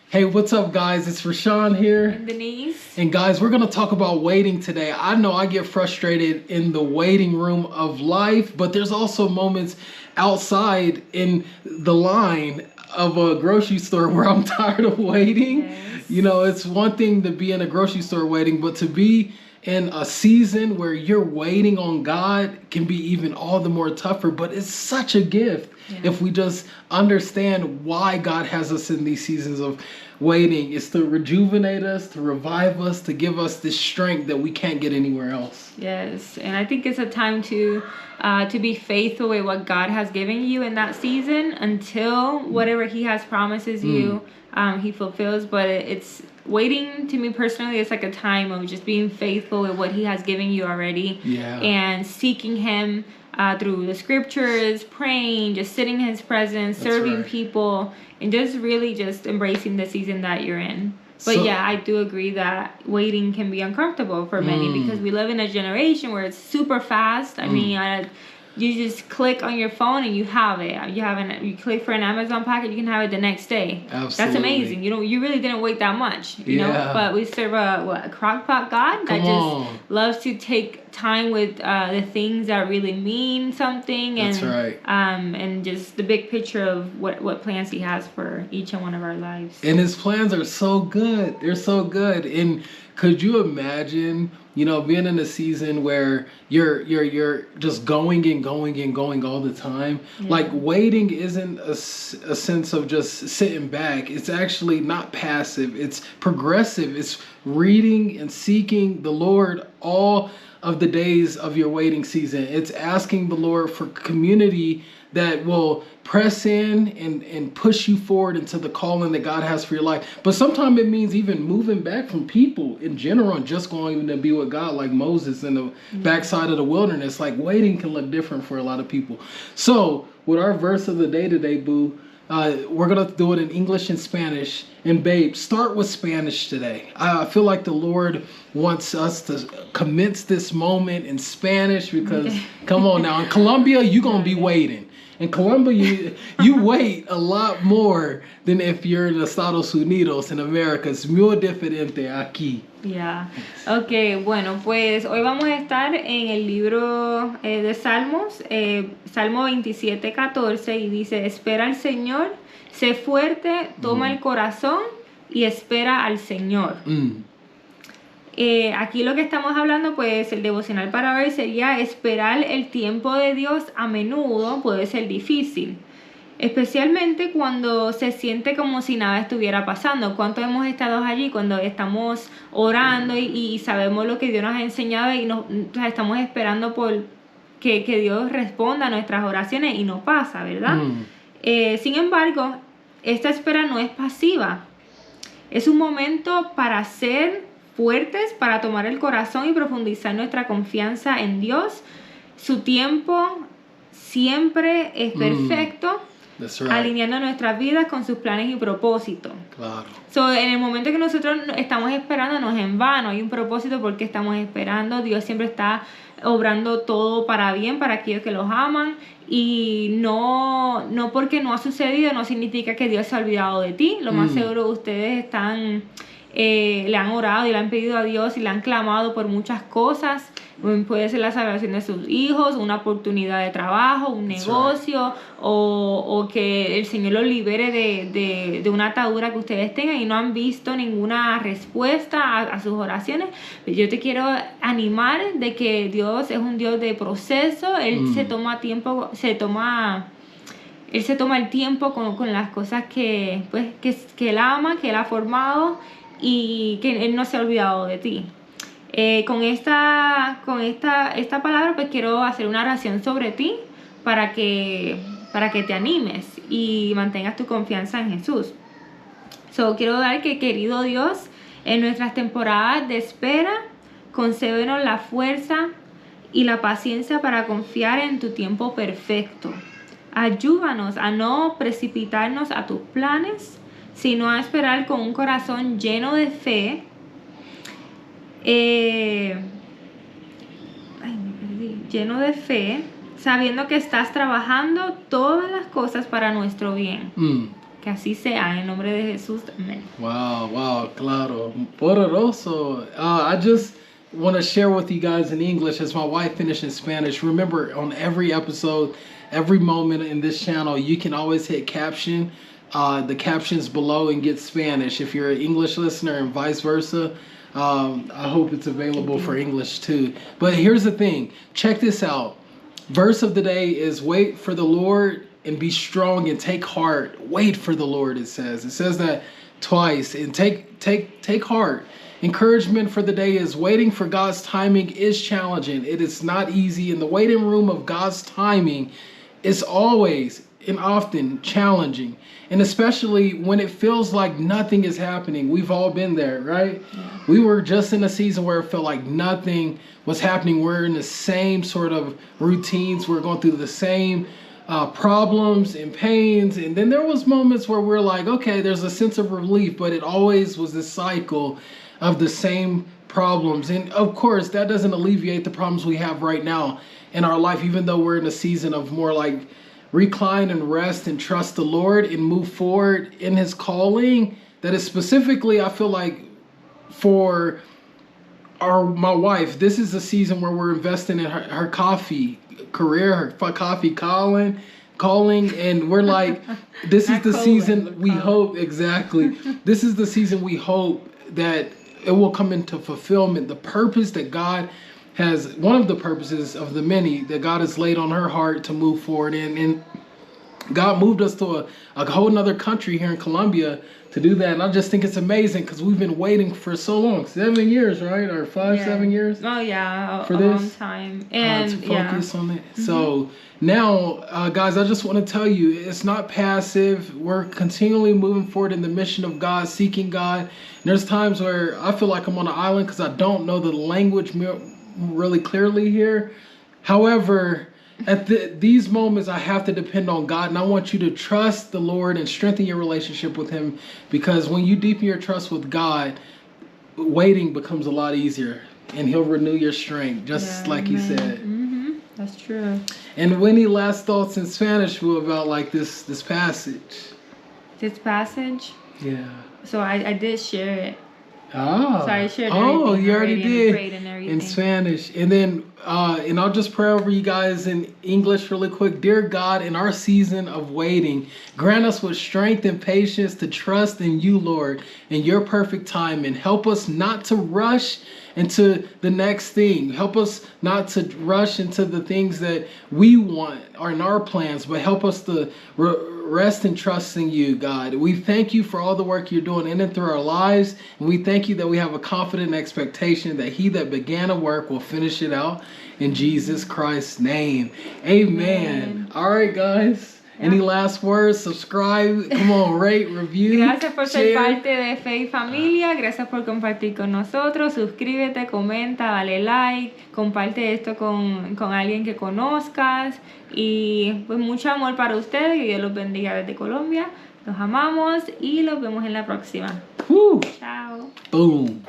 Hey, what's up, guys? It's Rashawn here. And Denise. And guys, we're going to talk about waiting today. I know I get frustrated in the waiting room of life, but there's also moments outside in the line of a grocery store where I'm tired of waiting. Yes. You know, it's one thing to be in a grocery store waiting, but to be in a season where you're waiting on God can be even all the more tougher, but it's such a gift if we just understand why God has us in these seasons of waiting. It's to rejuvenate us, to revive us, to give us this strength that we can't get anywhere else. Yes, and I think it's a time to be faithful with what God has given you in that season until whatever He has promises you, He fulfills. But it's waiting, to me personally, it's like a time of just being faithful with what He has given you already, and seeking Him through the scriptures, praying, just sitting in His presence, serving people, and just really just embracing the season that you're in. But I do agree that waiting can be uncomfortable for many because we live in a generation where it's super fast. I mean, you just click on your phone and you have it. You click for an Amazon package, you can have it the next day. Absolutely. That's amazing. You really didn't wait that much, you know. But we serve a crockpot God that just loves to take time with the things that really mean something, and and just the big picture of what plans He has for each and one of our lives. And His plans are so good. They're so good. And could you imagine, being in a season where you're just going and going and going all the time? Like, waiting isn't a sense of just sitting back. It's actually not passive. It's progressive. It's reading and seeking the Lord all of the days of your waiting season. It's asking the Lord for community that will press in and push you forward into the calling that God has for your life. But sometimes it means even moving back from people in general and just going to be with God, like Moses in the backside of the wilderness. Like, waiting can look different for a lot of people. So with our verse of the day today, Boo, we're going to do it in English and Spanish. And babe, start with Spanish today. I feel like the Lord wants us to commence this moment in Spanish because, come on now, in Colombia, you're going to be waiting. In Colombia, you wait a lot more than if you're in Estados Unidos, in America. Es muy diferente aquí. Okay, bueno, pues hoy vamos a estar en el libro de Salmos, Salmo 27:14, y dice: espera al Señor, sé fuerte, toma el corazón y espera al Señor. Aquí lo que estamos hablando, pues el devocional para hoy sería: esperar el tiempo de Dios a menudo puede ser difícil, especialmente cuando se siente como si nada estuviera pasando. ¿Cuántos hemos estado allí cuando estamos orando y sabemos lo que Dios nos ha enseñado y estamos esperando por que Dios responda a nuestras oraciones y no pasa, ¿verdad? Sin embargo, esta espera no es pasiva. Es un momento para ser fuertes, para tomar el corazón y profundizar nuestra confianza en Dios. Su tiempo siempre es perfecto, alineando nuestras vidas con sus planes y propósitos. En el momento que nosotros estamos esperando, no es en vano, hay un propósito porque estamos esperando. Dios siempre está obrando todo para bien para aquellos que los aman, y no porque no ha sucedido no significa que Dios se ha olvidado de ti. Lo más seguro, ustedes le han orado y le han pedido a Dios y le han clamado por muchas cosas. Puede ser la salvación de sus hijos, una oportunidad de trabajo, un negocio, o que el Señor los libere de una atadura que ustedes tengan y no han visto ninguna respuesta a sus oraciones. Yo te quiero animar de que Dios es un Dios de proceso. Él se toma el tiempo con las cosas que Él ama, que Él ha formado, y que Él no se ha olvidado de ti. Con esta palabra, pues quiero hacer una oración sobre ti para que te animes y mantengas tu confianza en Jesús. Quiero dar que, querido Dios, en nuestras temporadas de espera, concédenos la fuerza y la paciencia para confiar en tu tiempo perfecto. Ayúdanos a no precipitarnos a tus planes, sino a esperar con un corazón lleno de fe, sabiendo que estás trabajando todas las cosas para nuestro bien. Que así sea, en el nombre de Jesús. Amén. Wow, claro. Poderoso. I just want to share with you guys in English as my wife finished in Spanish. Remember, on every episode, every moment in this channel, you can always hit caption, the captions below, and get Spanish. If you're an English listener and vice versa, I hope it's available for English too. But here's the thing. Check this out. Verse of the day is wait for the Lord and be strong and take heart. Wait for the Lord, it says. It says that twice. And take heart. Encouragement for the day is waiting for God's timing is challenging. It is not easy. In the waiting room of God's timing is always and often challenging. And especially when it feels like nothing is happening. We've all been there, right? Yeah. We were just in a season where it felt like nothing was happening. We're in the same sort of routines. We're going through the same problems and pains. And then there was moments where we're like, okay, there's a sense of relief, but it always was this cycle of the same problems. And of course, that doesn't alleviate the problems we have right now in our life, even though we're in a season of more like recline and rest and trust the Lord and move forward in his calling. That is specifically, I feel like, for my wife. This is a season where we're investing in her coffee career, her coffee calling, and we're like, this is the season we hope, exactly. This is the season we hope that it will come into fulfillment. The purpose that God has, one of the purposes of the many that God has laid on her heart to move forward in. And God moved us to a whole nother country here in Colombia to do that. And I just think it's amazing because we've been waiting for so long, 7 years, right? Or 7 years? Oh, yeah, for a this long time. And to focus on it. Mm-hmm. So now, guys, I just want to tell you, it's not passive. We're continually moving forward in the mission of God, seeking God. And there's times where I feel like I'm on an island because I don't know the language really clearly here. However, at these moments, I have to depend on God, and I want you to trust the Lord and strengthen your relationship with him, because when you deepen your trust with God, waiting becomes a lot easier, and he'll renew your strength, just like he said. Mm-hmm. That's true. And any last thoughts in Spanish about like this passage? This passage? Yeah. So I did share it. Oh, so I shared you already did in Spanish. And then, and I'll just pray over you guys in English really quick. Dear God, in our season of waiting, grant us with strength and patience to trust in you, Lord, in your perfect time, and help us not to rush into the next thing. Help us not to rush into the things that we want or in our plans, but help us to rest and trust in you, God. We thank you for all the work you're doing in and through our lives. And we thank you that we have a confident expectation that he that began a work will finish it out in Jesus Christ's name. Amen. All right, guys. Any last words? Subscribe. Come on, rate, review. Gracias por share. ser parte de Fe y Familia. Gracias por compartir con nosotros. Suscríbete, comenta, dale like. Comparte esto con alguien que conozcas. Y pues mucho amor para ustedes. Que Dios los bendiga desde Colombia. Los amamos y los vemos en la próxima. Woo. Chao. Boom.